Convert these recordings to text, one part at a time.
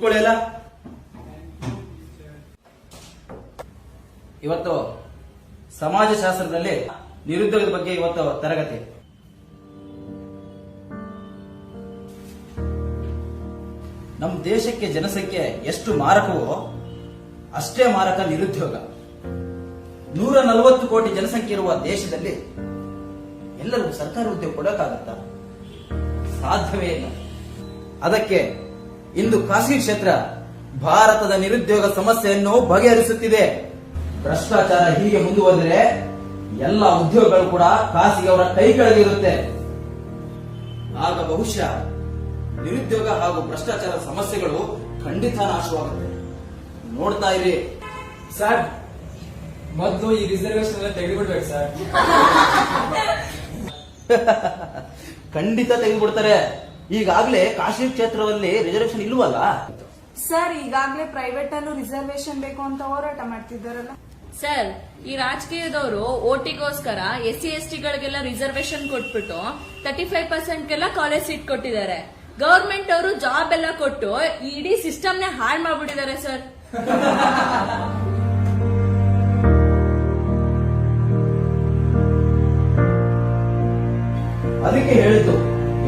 ಕುತ್ಕೊಳ್ಳಿಲ್ಲ. ಇವತ್ತು ಸಮಾಜಶಾಸ್ತ್ರದಲ್ಲಿ ನಿರುದ್ಯೋಗದ ಬಗ್ಗೆ ಇವತ್ತು ತರಗತಿ. ನಮ್ಮ ದೇಶಕ್ಕೆ ಜನಸಂಖ್ಯೆ ಎಷ್ಟು ಮಾರಕವೋ ಅಷ್ಟೇ ಮಾರಕ ನಿರುದ್ಯೋಗ. 140 ಕೋಟಿ ಜನಸಂಖ್ಯೆ ಇರುವ ದೇಶದಲ್ಲಿ ಎಲ್ಲರಿಗೂ ಸರ್ಕಾರಿ ಉದ್ಯೋಗ ಕೊಡೋಕ್ಕಾಗತ್ತಾ? ಸಾಧ್ಯವೇ ಇಲ್ಲ. ಅದಕ್ಕೆ ಇಂದು ಖಾಸಗಿ ಕ್ಷೇತ್ರ ಭಾರತದ ನಿರುದ್ಯೋಗ ಸಮಸ್ಯೆಯನ್ನು ಬಗೆಹರಿಸುತ್ತಿದೆ. ಭ್ರಷ್ಟಾಚಾರ ಹೀಗೆ ಮುಂದುವರೆದರೆ ಎಲ್ಲ ಉದ್ಯೋಗಗಳು ಕೂಡ ಖಾಸಗಿಯವರ ಕೈ ಕೆಳಗಿರುತ್ತೆ. ಆಗ ಬಹುಶಃ ನಿರುದ್ಯೋಗ ಹಾಗೂ ಭ್ರಷ್ಟಾಚಾರ ಸಮಸ್ಯೆಗಳು ಖಂಡಿತ ನಾಶವಾಗುತ್ತೆ. ನೋಡ್ತಾ ಇರಿ. ಸರ್, ಮೊದಲು ಈ ರಿಸರ್ವೇಶನ್ ಎಲ್ಲ ತೆಗೆದುಬಿಡ್ಬೇಕು ಸರ್. ಖಂಡಿತ ತೆಗೆದುಬಿಡ್ತಾರೆ. ಈಗಾಗಲೇ ಖಾಸಗಿ ಕ್ಷೇತ್ರದಲ್ಲಿ ರಿಸರ್ವೇಶನ್ ಇಲ್ವಲ್ಲ ಸರ್? ಈಗಾಗಲೇ ಪ್ರೈವೇಟ್ ಅಲ್ಲೂ ರಿಸರ್ವೇಶನ್ ಬೇಕು ಅಂತ ಹೋರಾಟ ಮಾಡ್ತಿದ್ದಾರಲ್ಲ ಸರ್. ಈ ರಾಜಕೀಯದವರು ಓಟಿಗೋಸ್ಕರ SC/ST ಗಳಿಗೆಲ್ಲ ರಿಸರ್ವೇಶನ್ ಕೊಟ್ಬಿಟ್ಟು 35%ಗೆಲ್ಲ ಕಾಲೇಜ್ ಸೀಟ್ ಕೊಟ್ಟಿದ್ದಾರೆ. ಗವರ್ಮೆಂಟ್ ಅವರು ಜಾಬ್ ಎಲ್ಲ ಕೊಟ್ಟು ಇಡೀ ಸಿಸ್ಟಮ್ನೇ ಹಾಳು ಮಾಡ್ಬಿಟ್ಟಿದ್ದಾರೆ ಸರ್. ಅದಕ್ಕೆ ಹೇಳಿದ್ದು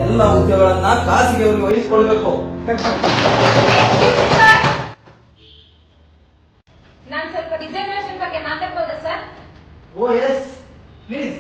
ಎಲ್ಲ ಉದ್ಯೋಗಗಳನ್ನ ಖಾಸಗಿಯವರಿಗೆ ವಹಿಸಿಕೊಳ್ಬೇಕು. ನಾನು ಸ್ವಲ್ಪ ರಿಸರ್ವೇಶನ್ ಬಗ್ಗೆ ಮಾತಾಡ್ಬೋದಾ ಸರ್? Oh yes, please.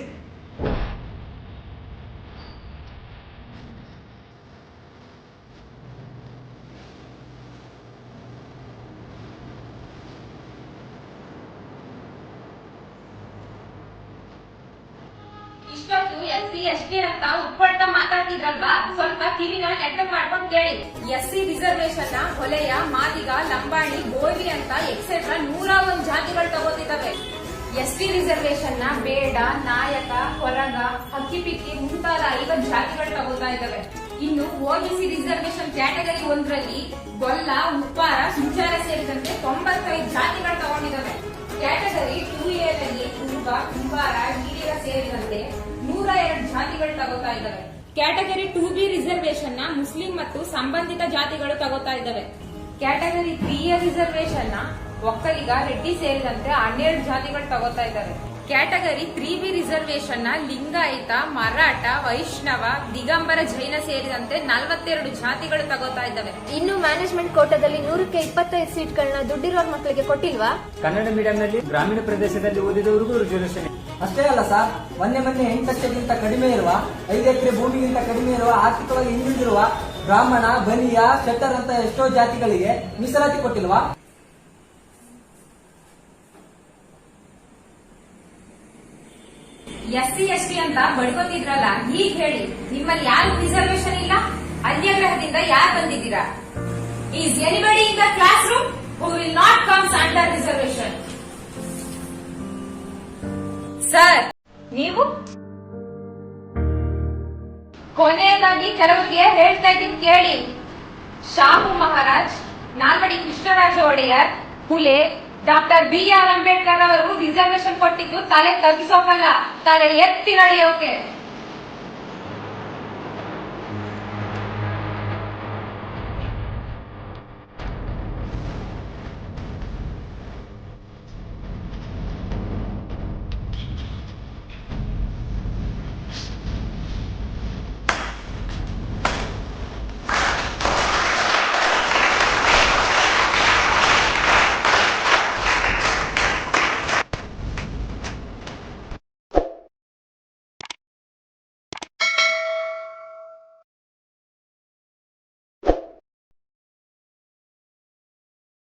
ಇಷ್ಟೊತ್ತು SC/ST ಅಂತ ಉಟ್ಕೊಳ್ತಾ ಮಾತಾಡ್ತಿದ್ರಲ್ವಾ, ಸ್ವಲ್ಪ ಕಿವಿನ ನೆಟ್ಟಗ್ ಮಾಡ್ಕೊಂಡು ಕೇಳಿ. SC ರಿಸರ್ವೇಶನ್ ಹೊಲೆಯ, ಮಾದಿಗ, ಲಂಬಾಣಿ, ಗೋವಿ ಅಂತ ಎಕ್ಸೆಟ್ರಾ 101 ಜಾತಿಗಳು ತಗೋತಿದ್ದಾವೆ. ST ರಿಸರ್ವೇಶನ್ ನ ಬೇಡ, ನಾಯಕ, ಹೊರಗ, ಹಕ್ಕಿಪಿಕ್ಕಿ ಮುಂತಾದ 50 ಜಾತಿಗಳು ತಗೋತಾ ಇದ್ದಾವೆ. ಇನ್ನು OBC ರಿಸರ್ವೇಶನ್ ಕ್ಯಾಟಗರಿ 1ರಲ್ಲಿ ಗೊಲ್ಲ, ಉಪ್ಪಾರ, ಸುಂಚಾರ ಸೇರಿದಂತೆ 95 ಜಾತಿಗಳು ತಗೊಂಡಿದ್ದಾವೆ. ಕ್ಯಾಟಗರಿ 2A ನಲ್ಲಿ ಕುರುಬ, ಕುಂಬಾರ, ಈಡಿಗ ಸೇರಿದಂತೆ 102 ಜಾತಿಗಳು ತಗೋತಾ ಇದ್ದಾವೆ. ಕ್ಯಾಟಗರಿ 2B ರಿಸರ್ವೇಶನ್ ನ ಮುಸ್ಲಿಂ ಮತ್ತು ಸಂಬಂಧಿತ ಜಾತಿಗಳು ತಗೋತಾ ಇದ್ದಾವೆ. ಕ್ಯಾಟಗರಿ 3A ರಿಸರ್ವೇಶನ್ ನ ಒಕ್ಕಲಿಗ, ರೆಡ್ಡಿ ಸೇರಿದಂತೆ 12 ಜಾತಿಗಳು ತಗೋತಾ ಇದ್ದಾವೆ. ಕ್ಯಾಟಗರಿ 3B ರಿಸರ್ವೇಶನ್ ನ ಲಿಂಗಾಯತ, ಮರಾಠ, ವೈಷ್ಣವ, ದಿಗಂಬರ, ಜೈನ ಸೇರಿದಂತೆ 42 ಜಾತಿಗಳು ತಗೋತಾ ಇದ್ದಾವೆ. ಇನ್ನು ಮ್ಯಾನೇಜ್ಮೆಂಟ್ ಕೋಟಾದಲ್ಲಿ 100ಕ್ಕೆ 25 ಸೀಟ್ಗಳನ್ನ ದುಡ್ಡಿರೋರ್ ಮಕ್ಕಳಿಗೆ ಕೊಟ್ಟಿಲ್ವಾ? ಕನ್ನಡ ಮೀಡಿಯಂ ನಲ್ಲಿ ಗ್ರಾಮೀಣ ಪ್ರದೇಶದಲ್ಲಿ ಓದಿದವರಿಗೂ ರಿಸರ್ವೇಶನ್. ಅಷ್ಟೇ ಅಲ್ಲ ಸರ್, ಮೊನ್ನೆ 8 ಲಕ್ಷಕ್ಕಿಂತ ಕಡಿಮೆ ಇರುವ, 5 ಎಕರೆ ಭೂಮಿಗಿಂತ ಕಡಿಮೆ ಇರುವ, ಆರ್ಥಿಕವಾಗಿ ಹಿಂದುಳಿದಿರುವ ಬ್ರಾಹ್ಮಣ, ಬಲಿಯ, ಶೆಟ್ಟರ್ ಅಂತ ಎಷ್ಟೋ ಜಾತಿಗಳಿಗೆ ಮೀಸಲಾತಿ ಕೊಟ್ಟಿಲ್ವಾ? SC/ST ಅಂತ ಬಡ್ಕೋತಿದ್ರಲ್ಲ, ಈಗ ಹೇಳಿ, ನಿಮ್ಮಲ್ಲಿ ಯಾರು ರಿಸರ್ವೇಶನ್ ಇಲ್ಲ? ಅನ್ಯಗ್ರಹದಿಂದ ಯಾರು ಬಂದಿದ್ದೀರಾ? Is anybody in the class room who will not comes under reservation? Sir, ನೀವು ಕೊನೆಯದಾಗಿ ಕೆಲವರಿಗೆ ಹೇಳ್ತಾ ಇದ್ದೀನಿ ಕೇಳಿ. ಶಾಹು ಮಹಾರಾಜ್, ನಾಲ್ವಡಿ ಕೃಷ್ಣರಾಜ ಒಡೆಯರ್, ಹುಲೆ, ಡಾಕ್ಟರ್ BR ಅಂಬೇಡ್ಕರ್ ಅವರು ರಿಸರ್ವೇಶನ್ ಕೊಟ್ಟಿದ್ದು ತಲೆ ತಗ್ಗಿಸೋಕಲ್ಲ, ತಲೆ ಎತ್ತಿ ನಡೆಯೋಕೆ.